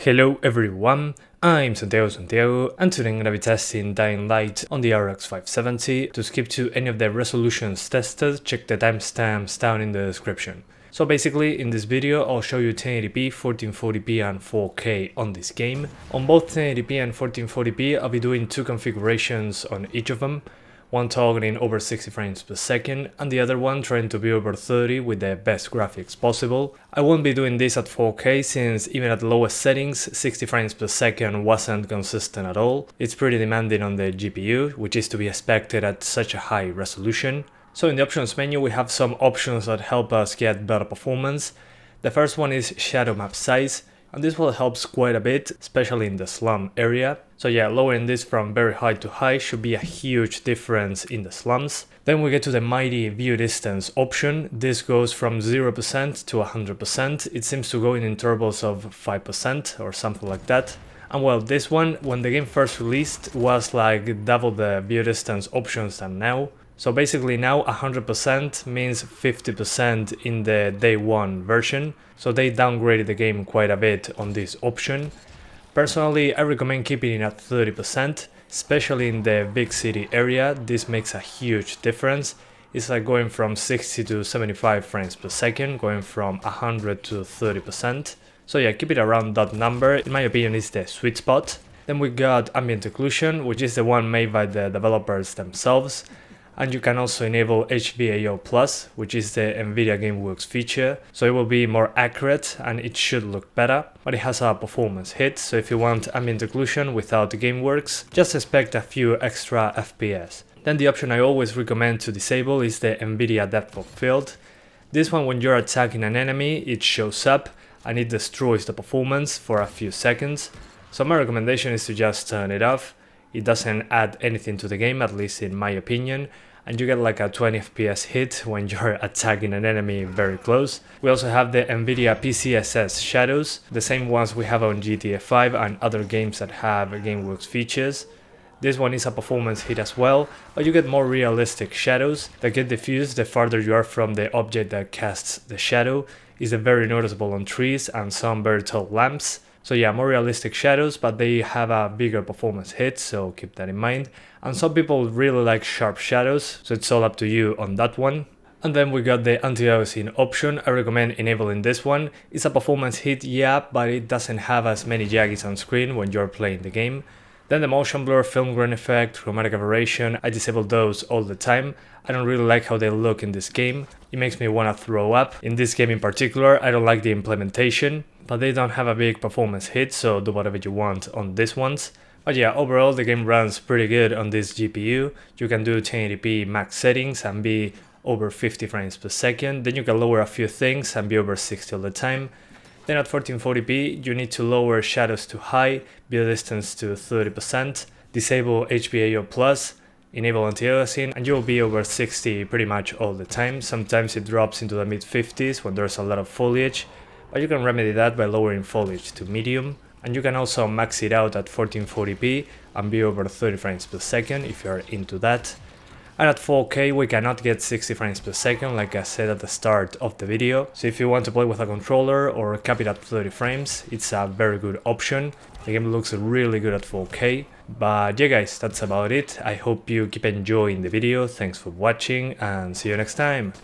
Hello everyone, I'm Santiago, and today I'm gonna be testing Dying Light on the RX 570. To skip to any of the resolutions tested, check the timestamps down in the description. So basically, in this video, I'll show you 1080p, 1440p and 4K on this game. On both 1080p and 1440p, I'll be doing two configurations on each of them. One targeting over 60 frames per second and the other one trying to be over 30 with the best graphics possible. I won't be doing this at 4K since even at the lowest settings 60 frames per second wasn't consistent at all. It's pretty demanding on the GPU, which is to be expected at such a high resolution. So in the options menu we have some options that help us get better performance. The first one is shadow map size, and this will help quite a bit, especially in the slum area. So yeah, lowering this from very high to high should be a huge difference in the slums. Then we get to the mighty view distance option. This goes from 0% to 100%. It seems to go in intervals of 5% or something like that. And well, this one, when the game first released, was like double the view distance options than now. So basically now 100% means 50% in the day one version, so they downgraded the game quite a bit on this option. Personally, I recommend keeping it at 30%, especially in the big city area. This makes a huge difference. It's like going from 60 to 75 frames per second, going from 100 to 30%. So yeah, keep it around that number, in my opinion is the sweet spot. Then we got ambient occlusion, which is the one made by the developers themselves. And you can also enable EVGA+, which is the NVIDIA GameWorks feature, so it will be more accurate and it should look better, but it has a performance hit, so if you want ambient occlusion without the GameWorks, just expect a few extra FPS. Then the option I always recommend to disable is the NVIDIA depth of field. This one, when you're attacking an enemy, it shows up and it destroys the performance for a few seconds, so my recommendation is to just turn it off. It doesn't add anything to the game, at least in my opinion, and you get like a 20 FPS hit when you're attacking an enemy very close. We also have the NVIDIA PCSS shadows, the same ones we have on GTA 5 and other games that have GameWorks features. This one is a performance hit as well, but you get more realistic shadows that get diffused the farther you are from the object that casts the shadow. It's very noticeable on trees and some very tall lamps. So yeah, more realistic shadows, but they have a bigger performance hit, so keep that in mind. And some people really like sharp shadows, so it's all up to you on that one. And then we got the anti-aliasing option. I recommend enabling this one. It's a performance hit, yeah, but it doesn't have as many jaggies on screen when you're playing the game. Then the motion blur, film grain effect, chromatic aberration, I disable those all the time. I don't really like how they look in this game. It makes me want to throw up. In this game in particular, I don't like the implementation, but they don't have a big performance hit, so do whatever you want on these ones. But yeah, overall the game runs pretty good on this GPU. You can do 1080p max settings and be over 50 frames per second. Then you can lower a few things and be over 60 all the time. Then at 1440p, you need to lower shadows to high, view distance to 30%, disable EVGA+, enable anti-aliasing, and you'll be over 60 pretty much all the time. Sometimes it drops into the mid-50s when there's a lot of foliage, but you can remedy that by lowering foliage to medium. And you can also max it out at 1440p and be over 30 frames per second if you're into that. And at 4K we cannot get 60 frames per second like I said at the start of the video, so if you want to play with a controller or cap it at 30 frames, it's a very good option. The game looks really good at 4K. But yeah guys, that's about it. I hope you keep enjoying the video, thanks for watching and see you next time.